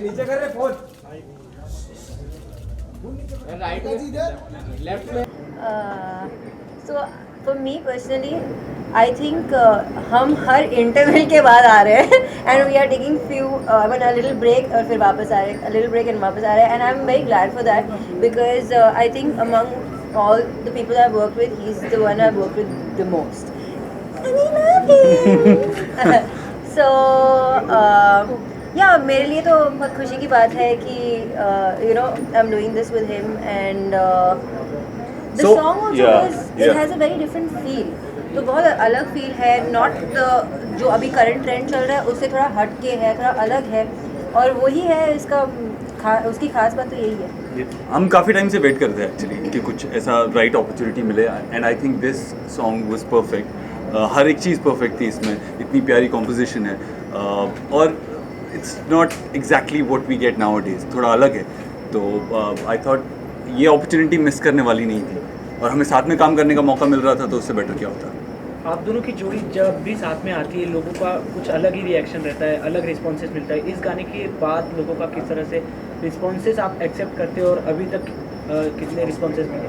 नीचे कर रहे phone So for me personally, I think हम हर इंटरवल के बाद आ रहे हैं and we are taking a little break और फिर वापस आ रहे हैं, a little break and वापस आ रहे हैं, and I'm very glad for that because I think among all the people I've worked with, he's the one I've worked with the most. And I love him. So yeah, मेरे लिए तो बहुत खुशी की बात है कि I'm doing this with him and the song also it has a very different feel. तो बहुत अलग फील है, नॉट जो अभी करंट ट्रेंड चल रहा है उससे थोड़ा हट के है, थोड़ा अलग है, और वही है इसका उसकी खास बात तो यही है। हम काफ़ी टाइम से वेट करते हैं एक्चुअली कि कुछ ऐसा राइट अपॉर्चुनिटी मिले, and I think this song was perfect. हर एक चीज़ परफेक्ट थी इसमें, इतनी प्यारी कॉम्पोजिशन है, और it's not exactly what we get nowadays, थोड़ा अलग है। तो आई थॉट ये अपॉर्चुनिटी मिस करने वाली नहीं थी, और हमें साथ में काम करने का मौका मिल रहा था, तो उससे बेटर क्या होता। आप दोनों की जोड़ी जब भी साथ में आती है लोगों का कुछ अलग ही रिएक्शन रहता है, अलग रिस्पॉन्सेस मिलता है। इस गाने के बाद लोगों का किस तरह से रिस्पॉन्सेस आप एक्सेप्ट करते हो, और अभी तक कितने रिस्पॉन्सेस मिले?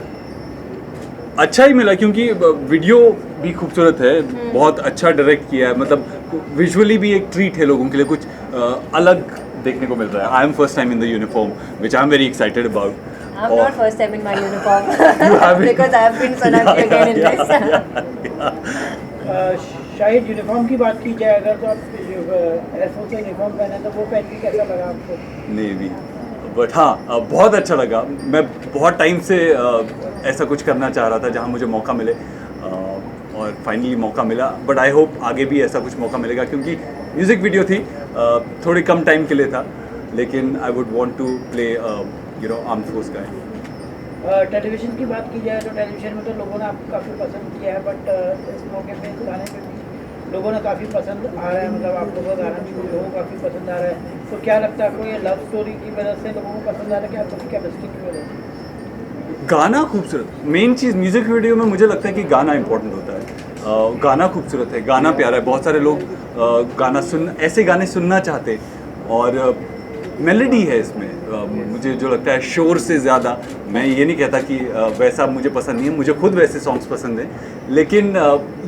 अच्छा ही मिला, क्योंकि वीडियो भी खूबसूरत है, बहुत अच्छा डायरेक्ट किया है, मतलब विजुअली भी एक ट्रीट है लोगों के लिए, कुछ अलग देखने को मिल रहा है। I am first time in the uniform which I am very excited about. I'm not first time in my uniform because I have been so lucky again in this. Shahid, uniform की बात की जाए अगर, तो आप एयरफोर्स का uniform पहने तो वो पहन के कैसा लगा आपको? नहीं, बट हाँ बहुत अच्छा लगा। मैं बहुत टाइम से ऐसा कुछ करना चाह रहा था जहाँ मुझे मौका मिले, और फाइनली मौका मिला। बट आई होप आगे भी ऐसा कुछ मौका मिलेगा, क्योंकि म्यूज़िक वीडियो थी, थोड़ी कम टाइम के लिए था, लेकिन I would want to play armed force का है। टेलीविज़न की बात की जाए तो टेलीविज़न में तो लोगों ने आपको काफ़ी पसंद किया है, बट इस मौके पे इस गाने पे भी लोगों ने काफ़ी पसंद आ रहा है, मतलब आप लोगों का गाना भी लोगों को काफ़ी पसंद आ रहा है। तो क्या लगता है आपको, ये लव स्टोरी की वजह से लोगों को पसंद आ रहा है कि आपकी केमिस्ट्री की वजह से? गाना खूबसूरत, मेन चीज़ म्यूज़िक वीडियो में मुझे लगता है कि गाना इंपॉर्टेंट होता है। गाना खूबसूरत है, गाना प्यारा है, बहुत सारे लोग गाना ऐसे गाने सुनना चाहते, और मेलोडी है इसमें। मुझे जो लगता है शोर से ज़्यादा, मैं ये नहीं कहता कि वैसा मुझे पसंद नहीं है, मुझे खुद वैसे सॉन्ग्स पसंद हैं, लेकिन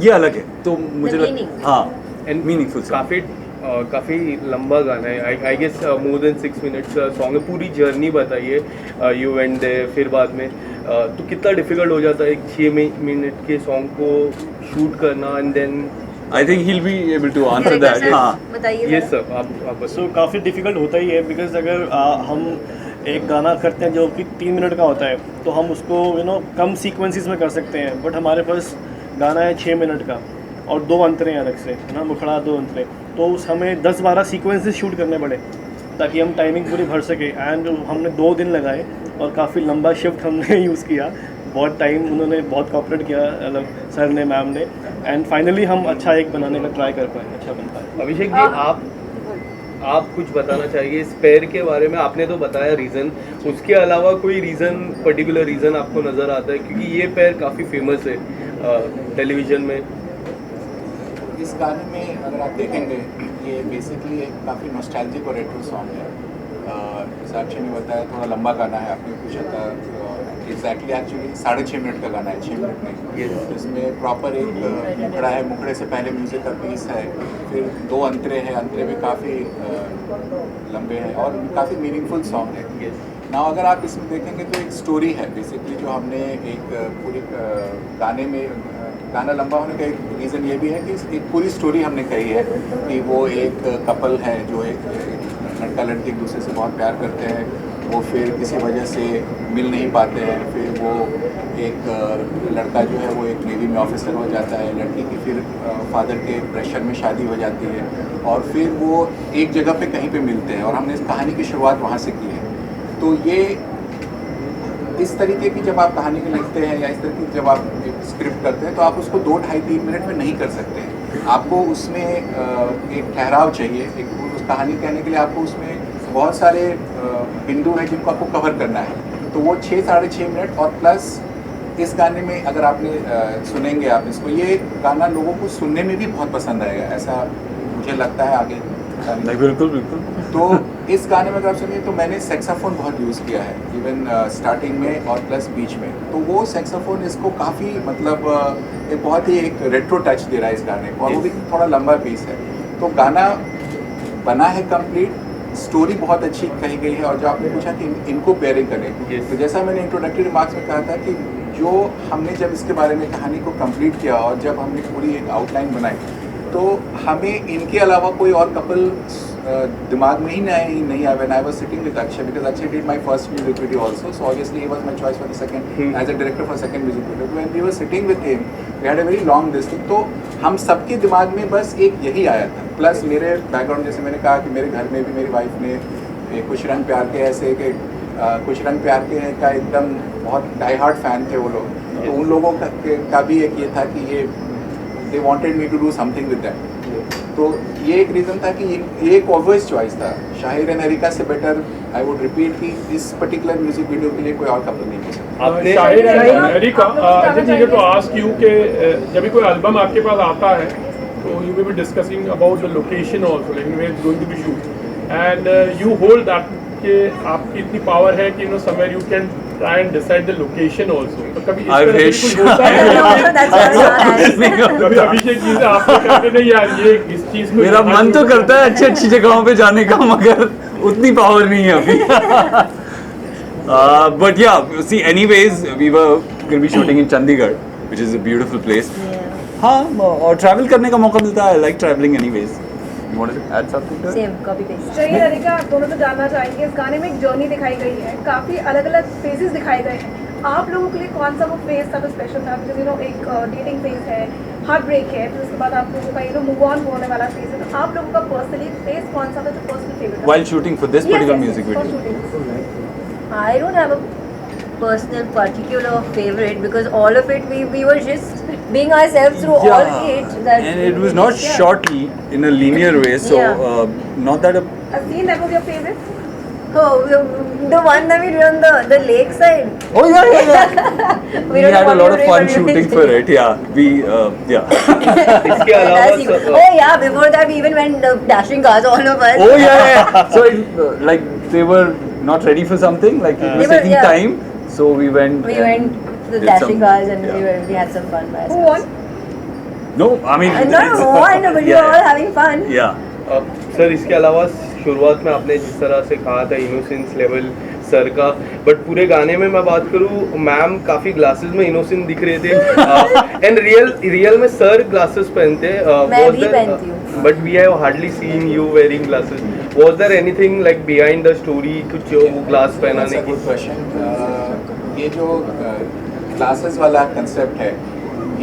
ये अलग है, तो मुझे हाँ मीनिंगफुल। काफ़ी लंबा गाना है, I guess more than 6 minutes का सॉन्ग है। पूरी जर्नी बताइए, यू एंड दे, फिर बाद में तो कितना डिफिकल्ट हो जाता है एक 6 मिनट के सॉन्ग को शूट करना, and then I think he'll be able to answer that। हाँ बताइए। ये सब आप सो काफ़ी डिफ़िकल्ट होता ही है, बिकॉज अगर हम एक गाना करते हैं जो कि 3 मिनट का होता है, तो हम उसको कम सीक्वेंसेस में कर सकते हैं, बट हमारे पास गाना है 6 मिनट का, और 2 अंतरे हैं अलग से, है ना, मुखड़ा 2 अंतरे, तो हमें 10-12 सीक्वेंसेस शूट करने पड़े ताकि हम टाइमिंग पूरी भर सके। एंड हमने 2 दिन लगाए, और काफ़ी लंबा शिफ्ट हमने यूज़ किया, बहुत टाइम उन्होंने बहुत कॉपरेट किया, मतलब सर ने, मैम ने, एंड फाइनली हम अच्छा एक बनाने का ट्राई कर पाए, अच्छा बन पाए। अभिषेक जी, आप कुछ बताना चाहिए इस पैर के बारे में? आपने तो बताया रीज़न, उसके अलावा कोई रीज़न, पर्टिकुलर रीज़न आपको नज़र आता है, क्योंकि ये पैर काफ़ी फेमस है टेलीविज़न में। इस गाने में अगर आप देखेंगे, ये बेसिकली एक काफ़ी नॉस्टैल्जिक और रेट्रो सॉन्ग है। साक्षी ने बताया थोड़ा लंबा गाना है, आपने पूछा था एग्जैक्टली, एक्चुअली 6.5 मिनट का गाना है, 6 मिनट में। इसमें प्रॉपर एक मुखड़ा है, मुखड़े से पहले म्यूज़िक का पीस है, फिर 2 अंतरे हैं, अंतरे भी काफ़ी लंबे हैं, और काफ़ी मीनिंगफुल सॉन्ग है। ना अगर आप इसमें देखेंगे तो एक स्टोरी है बेसिकली, जो हमने एक पूरी गाने में, गाना लंबा होने का एक रीज़न ये भी है कि एक पूरी स्टोरी हमने कही है कि वो एक कपल है जो एक लड़का लड़की एक दूसरे से बहुत प्यार करते हैं, वो फिर किसी वजह से मिल नहीं पाते हैं, फिर वो एक लड़का जो है वो एक नेवी में ऑफिसर हो जाता है, लड़की की फिर फादर के प्रेशर में शादी हो जाती है, और फिर वो एक जगह पे कहीं पे मिलते हैं, और हमने इस कहानी की शुरुआत वहाँ से की है। तो ये इस तरीके की जब आप कहानी को लिखते हैं, या इस तरीके की जब आप एक स्क्रिप्ट करते हैं, तो आप उसको 2, 2.5-3 मिनट में नहीं कर सकते। आपको उसमें एक ठहराव चाहिए, उस कहानी कहने के लिए आपको उसमें बहुत सारे बिंदु हैं जिनको आपको कवर करना है। तो वो 6-6.5 मिनट, और प्लस इस गाने में अगर आपने सुनेंगे आप इसको, ये गाना लोगों को सुनने में भी बहुत पसंद आएगा, ऐसा मुझे लगता है आगे गाने में। बिल्कुल बिल्कुल। तो इस गाने में अगर आप सुनिए तो मैंने सेक्साफोन बहुत यूज़ किया है, इवन स्टार्टिंग में और प्लस बीच में। तो वो सेक्साफोन इसको काफ़ी मतलब एक बहुत ही एक रेट्रो टच दे रहा है इस गाने को, और वो भी थोड़ा लंबा पीस है। तो गाना बना है कंप्लीट, स्टोरी बहुत अच्छी कही गई है। और जो आपने पूछा कि इनको पेयरिंग करें, तो जैसा मैंने इंट्रोडक्टरी रिमार्क्स में कहा था कि जो हमने जब इसके बारे में कहानी को कंप्लीट किया और जब हमने पूरी एक आउटलाइन बनाई, तो हमें इनके अलावा कोई और कपल दिमाग में ही नहीं आया। When I was sitting with Akshay, because Akshay did my first music video also, so obviously he was my choice for the second as a director for second music video. When we were sitting with him, we had a very long this thing, तो हम सबके दिमाग में बस एक यही आया था। प्लस मेरे बैकग्राउंड, जैसे मैंने कहा कि मेरे घर में भी मेरी वाइफ ने कुछ रंग प्यार के ऐसे कि कुछ रंग प्यार के का एकदम बहुत डाई हार्ट फैन थे वो लोग, तो उन लोगों का भी एक ये था कि ये they wanted me to do something with that. तो ये एक रीज़न था कि ये एक ऑब्वियस चॉइस था। शाहिर एंड एरिका से बेटर आई वुड रिपीट कि इस पर्टिकुलर म्यूजिक वीडियो के लिए कोई और कपल नहीं हो सकता। आपने Shaheer and Erica, I just needed to ask you कि जब भी कोई एल्बम आपके पास आता है तो you will be discussing about the location also, like where it's going to be shoot, and you hold that कि आपकी इतनी पावर है कि somewhere you can try and decide the location also. तो कभी इस तरह से कुछ होता है? कभी अभिषेक जी से आपको कहते नहीं यार ये इस चीज को, मेरा मन तो करता है अच्छी अच्छी जगहों पे जाने का, मगर उतनी पावर नहीं है अभी। But yeah see anyways we were going be shooting in Chandigarh which is a beautiful place. हाँ, और ट्रैवल करने का मौका मिलता है, like travelling anyways. You want to add something to it? Same copy paste. Shaheer Erica, आप दोनों तो जानना चाहेंगे, इस गाने में एक जर्नी दिखाई गई है, काफ़ी अलग अलग फेजेस दिखाए गए हैं। आप लोगों के लिए कौन सा वो फेज था जो स्पेशल था? बिकॉज एक डेटिंग फेज है, हार्ट ब्रेक है, फिर उसके बाद आप लोगों का मूव ऑन होने वाला फेज है। तो आप लोगों का पर्सनली फेज कौन सा था जो personal favourite? While shooting for this particular music video. I don't have a personal particular favorite because all of it we were just being ourselves through all it. That And it was not yeah. shot in a linear way, so Yeah. not that a A scene that was your favorite? Oh, the one that we did on the lake side. Oh yeah. We don't had a want lot to of fun reveal shooting anything. for it. Yeah, we yeah. इसके अलावा That's even- oh yeah, before that we even went dashing cars, all of us. Oh yeah. So it, like they were not ready for something. Like it was They were- taking yeah. time, so we went. We and went to the did dashing some- cars and yeah. we had some fun by Who ourselves. won? No, I mean. And not it's- one, but we were all having fun. Yeah. Sir इसके अलावा शुरुआत में आपने जिस तरह से कहा था इनोसेंस लेवल सर का, बट पूरे गाने में मैं बात करूँ, मैम काफ़ी ग्लासेस में इनोसेंट दिख रहे थे, एंड रियल में सर ग्लासेस पहनते मैं भी पहनती हूँ। But we have hardly seen you wearing glasses. Was there anything like behind the story, कुछ वो ग्लास पहनाने की? Good question. ये जो क्लासेस वाला कंसेप्ट है,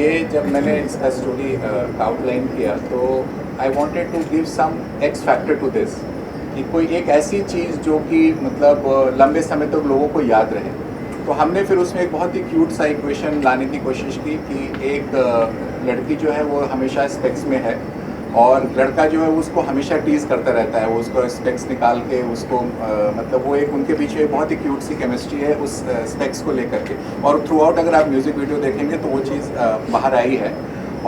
ये जब मैंने इसका स्टोरी आउटलाइन किया तो I wanted to give some X factor to this, कि कोई एक ऐसी चीज़ जो कि मतलब लंबे समय तक लोगों को याद रहे। तो हमने फिर उसमें एक बहुत ही क्यूट सा इक्वेशन लाने की कोशिश की कि एक लड़की जो है वो हमेशा स्पेक्स में है और लड़का जो है उसको हमेशा टीज करता रहता है, वो उसको स्पेक्स निकाल के उसको मतलब वो एक उनके पीछे बहुत ही क्यूट सी केमिस्ट्री है उस स्पेक्स को लेकर के। और थ्रू आउट अगर आप म्यूज़िक वीडियो देखेंगे तो वो चीज़ बाहर आई है।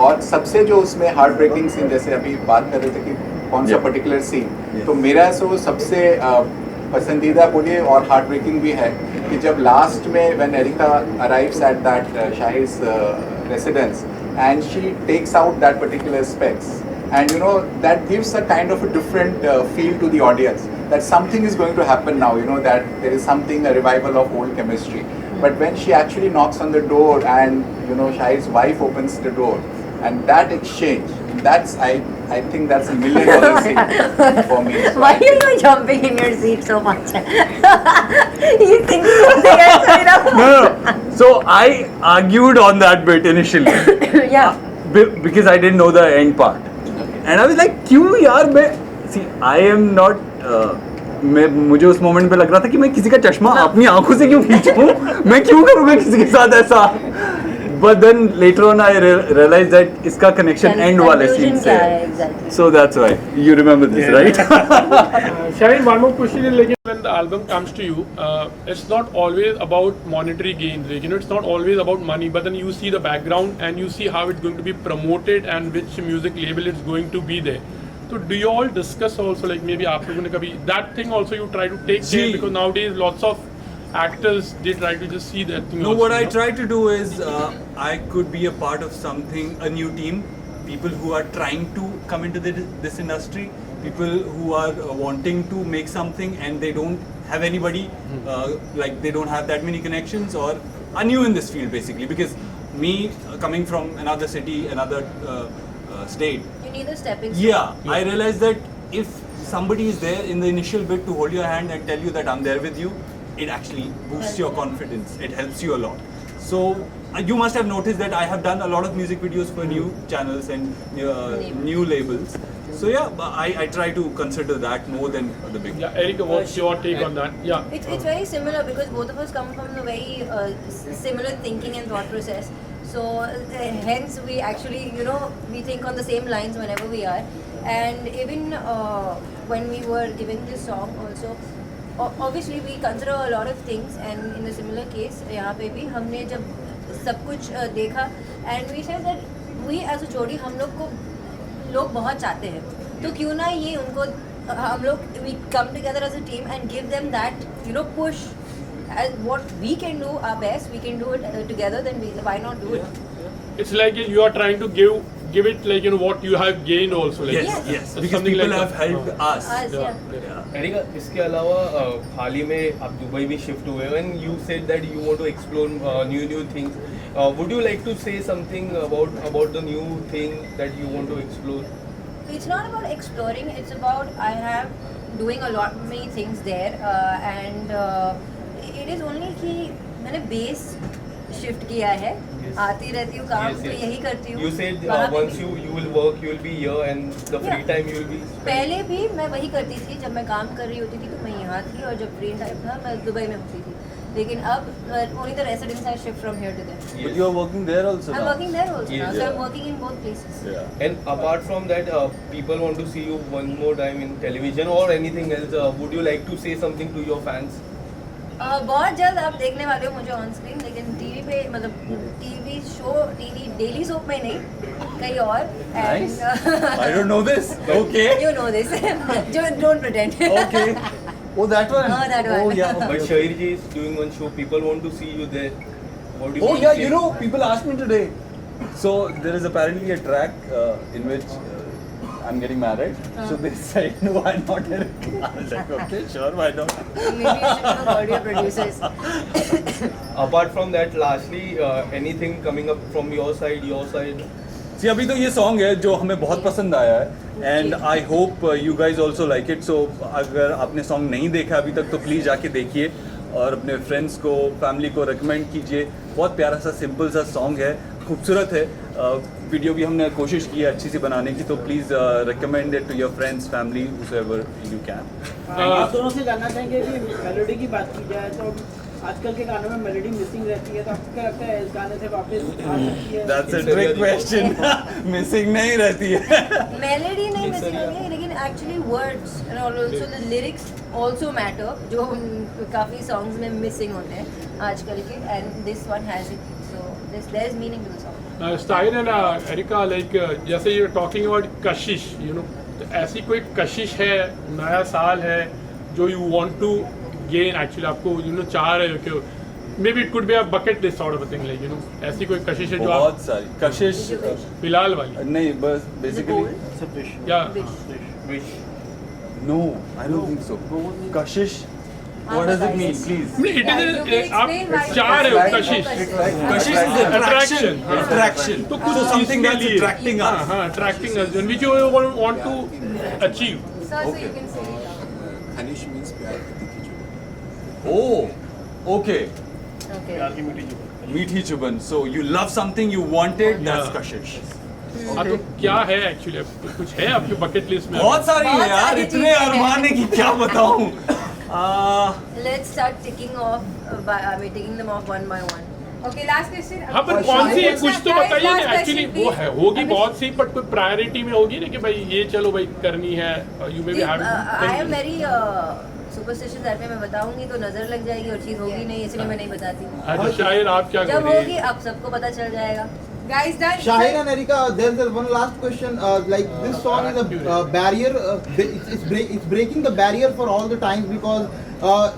और सबसे जो उसमें हार्ट ब्रेकिंग सीन, जैसे अभी बात कर रहे थे कि कौन सा पर्टिकुलर सीन, तो मेरा सो सबसे पसंदीदा बोलिए और हार्ट ब्रेकिंग भी है कि जब लास्ट में when Erica arrives at that Shaheer's residence and she takes out that particular specs, and you know that gives a kind of a different feel to the audience that something is going to happen now, you know, that there is something, a revival of old chemistry. But when she actually knocks on the door and you know Shahid's wife opens the door and that exchange, that's I think that's $1 million scene for me. So Why are you jumping in your seat so much? He's thinking something else right now. No. So I argued on that bit initially Yeah. because I didn't know the end part. And I was like, क्यों यार मैं see I am not मुझे उस moment पे लग रहा था कि मैं किसी का चश्मा अपनी आंखों से क्यों खींचूं, मैं क्यों करूँगा किसी के साथ ऐसा। but then later on I realized that इसका connection end वाले Confusion scene से क्या है है. exactly? So that's why you remember this, right? Shaheen, one more question is like when the album comes to you, it's not always about monetary gains. Like, it's not always about money, but then you see the background and you see how it's going to be promoted and which music label it's going to be there. So do you all discuss also like maybe आप लोगों ने कभी that thing also you try to take care ji. because nowadays lots of actors they try to just see that thing. No, also, what I you know? try to do is I could be a part of something, a new team, people who are trying to come into this industry, people who are wanting to make something and they don't have anybody, like they don't have that many connections or are new in this field basically. Because me coming from another city, another state, You need a stepping stone. yeah, I realized that if somebody is there in the initial bit to hold your hand and tell you that I'm there with you, it actually boosts your confidence. It helps you a lot. So you must have noticed that I have done a lot of music videos for new channels and new labels. So yeah, I try to consider that more than the big. Yeah, Erica, what's your take on that? Yeah. It's very similar because both of us come from a very similar thinking and thought process. So hence we actually, we think on the same lines whenever we are. And even when we were giving this song also, obviously we consider a lot of things. And in a similar case, यहाँ पे भी हमने जब सब कुछ देखा and we said that we as a जोड़ी हम लोग को लोग बहुत चाहते हैं, तो क्यों ना ये उनको हम लोग we come together as a team and give them that push as what we can do our best, we can do it together, then why not do it? It's like you are trying to give it like what you have gained also. Like, Yes, yes. it's Because something people like have that. helped us. Yeah. Erica, इसके अलावा हाल ही में आप Dubai भी shift हुए हो and you said that you want to explore new things. Would you like to say something about the new thing that you want to explore? It's not about exploring, it's about I have doing a lot many things there and it is only कि मैंने base shift किया है. आती रहती हूँ काम तो यही करती हूँ. You said वहाँ पे once भी. you will work, you will be here and the free Yeah. time you will be. पहले भी मैं वही करती थी. जब मैं काम कर रही होती थी तो मैं यहाँ थी और जब फ्री टाइम था मैं दुबई में होती थी. लेकिन अब only the residents are shift from here to there. But you are working there also I'm now. working there also now, so Yeah. I'm working in both places. Yeah. And apart from that, people want to see you one more time in television or anything else. Would you like to say something to your fans? बहुत जल्द आप देखने वाले हो मुझे on screen, लेकिन TV पे मतलब TV show TV daily soap में नहीं, कहीं और. Nice. I don't know this. Okay. You know this. Don't pretend. Okay. Oh, that one. Oh, that one. Oh, yeah. But Okay. Shahir ji is doing one show. People want to see you there. What do you Oh want to yeah, say? you know, people asked me today. So there is apparently a track in which I'm getting married. So they said, no, why not? I was like, okay, sure, why not? Maybe you should have heard your producers. Apart from that, lastly, anything coming up from your side? See, अभी तो ये song है जो हमें बहुत पसंद आया है and I hope you guys also like it. So अगर आपने सॉन्ग नहीं देखा अभी तक तो प्लीज़ जाके देखिए और अपने फ्रेंड्स को फैमिली को रिकमेंड कीजिए. बहुत प्यारा सा सिंपल सा सॉन्ग है, खूबसूरत है. वीडियो भी हमने कोशिश की है अच्छी सी बनाने की, तो please recommend it to your friends family however you can. आप दोनों से जानना चाहेंगे कि मेलोडी की बात की जाए तो आजकल के गानों में मेलोडी मिसिंग रहती है, तो आपको क्या लगता है इस गाने से वापस आ सकती है? That's a trick question. Missing नहीं रहती है. मेलोडी नहीं मिसिंग होती है, लेकिन actually words and also the lyrics also matter, जो काफ़ी सॉन्ग्स में मिसिंग होते हैं आजकल के, and this one has it. So there is meaning to the song. Style and Erica, like जैसे you're talking about कशिश, तो ऐसी कोई कशिश है, नया साल है जो you want to gain actually, आपको चाह रहे हो कि maybe it could be a bucket list sort of a thing, like ऐसी कोई कशिश है जो बहुत आप सारी कशिश फिलहाल वाली. नहीं, बस basically It's a wish. Yeah. Wish. No, I don't think so. Kashish, what does it mean, please? It You can is आप explain why चाह रहे हो it's Kashish. like Kashish is attraction. हाँ. Attraction. तो कुछ So something चीज़ के that's लिए. attracting us. हाँ, attracting us, and which you want to achieve. Sir, so you can say खनिश मीन्स प्यार की तीखी चुभन. Oh, okay. okay. प्यार की मीठी जुबान. Meaty chuban. So you love something, you want it, that's Yeah. kashish. हाँ, तो क्या है एक्चुअली, कुछ है आपके बकेट लिस्ट में? बहुत सारी है बहुत यार, सारी इतने चीज़ें हैं. अरमान है कि क्या बताऊं. Let's start ticking off. Taking them off one by one. Okay last question हाँ पर कौन सी एक कुछ तो बताइए ना एक्चुअली वो है होगी बहुत सी बट कोई प्रायोरिटी में होगी ना कि भाई ये चलो भाई करनी है you may be I am very superstitious घर पे मैं बताऊंगी तो नजर लग जाएगी और चीज होगी नहीं इसलिए मैं नहीं बताती अच्छा शायद आप क्या जब करेंगे होगी अब सबको पता चल जाएगा guys done Shaheen and Erika, there's one last question. Like this song is a barrier. It's breaking the barrier for all the times because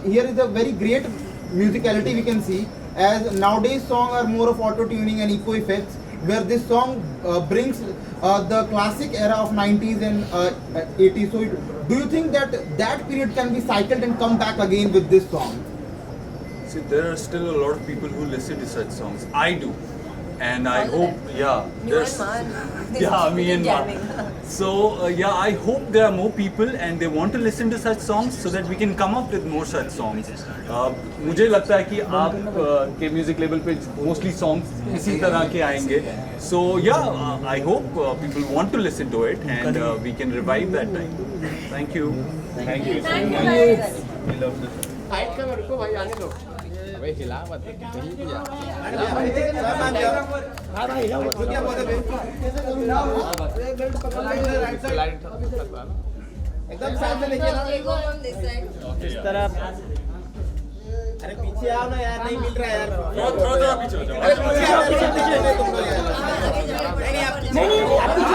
here is a very great musicality we can see. As nowadays songs are more of auto tuning and echo effects, where this song brings the classic era of 90s and 80s. So do you think that period can be cycled and come back again with this song? See, there are still a lot of people who listen to such songs. I do. And I All of hope, them. yeah, You there's, and Man. yeah, me and Jamming. Man. So yeah, I hope there are more people and they want to listen to such songs so that we can come up with more such songs. मुझे लगता है कि आप के music level पे mostly songs इसी तरह के आएंगे. So yeah, I hope people want to listen to it and we can revive that time. Thank you. Thank you. Thank you guys fight का मेरे को भाई आने दो भाई हिला मत कहीं भी जा एकदम साथ में लेके Go from this side. इस तरह अरे पीछे आओ ना यार, नहीं मिल रहा है यार. थोड़ा पीछे हो जाओ. अरे पीछे आओ, पीछे तुमको यार. आगे जाओ, नहीं आप पीछे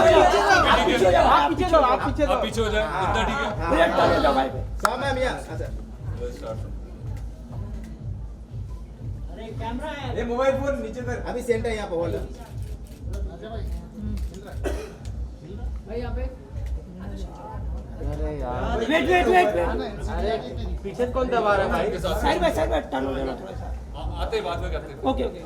हो जाओ आप पीछे जाओ आप पीछे आप पीछे हो जाए इतना ठीक है. हो जाओ भाई सामने हम यहाँ. अच्छा. ये मोबाइल फोन नीचे कर. अभी सेंटर है यहाँ पे बोल. अरे यार वेट अरे पीछे कौन दबा रहा है भाई साइड में टर्न हो जाना थोड़ा सा आते बाद में करते. ओके ओके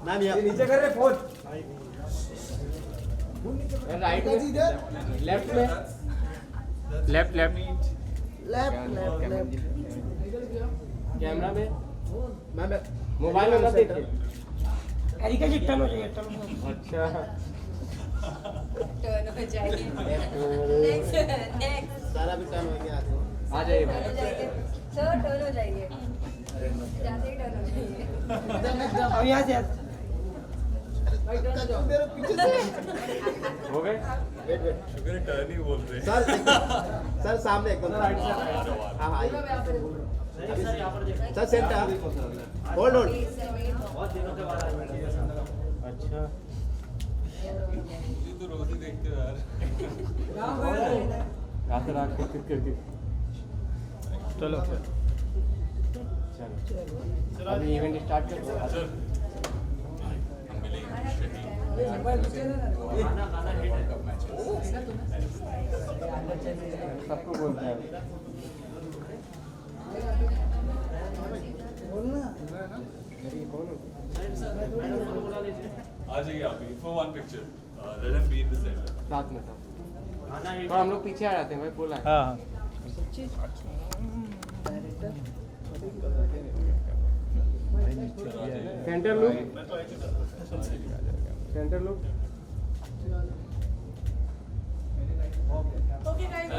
मैम यहाँ नीचे कर रहे फोन. राइट में लेफ्ट में लेफ्ट कैमरा में मैम मोबाइल में मत देखिए एरिका जी टर्न हो जाइए अच्छा turn हो जाएगी. Next. सारा भी टर्न हो गया. आ जाइए Turn हो जाएंगे. Sir, turn हो जाइए. जाते ही turn हो जाइए. अब यहाँ से हो गए वेट वेट टर्न ही बोल रहे. सर सामने एकदम. हाँ हाँ सर सेंटर. Hold hold. अच्छा ये तो रोज ही देखते हो यार. रात रात करके चलो अभी इवेंट स्टार्ट कर सबको बोलते हैं आ जाइए आप भी for one picture. Let him be in the center. साथ में सब और हम लोग पीछे आ जाते हैं भाई बोला है हाँ centre look centre look okay guys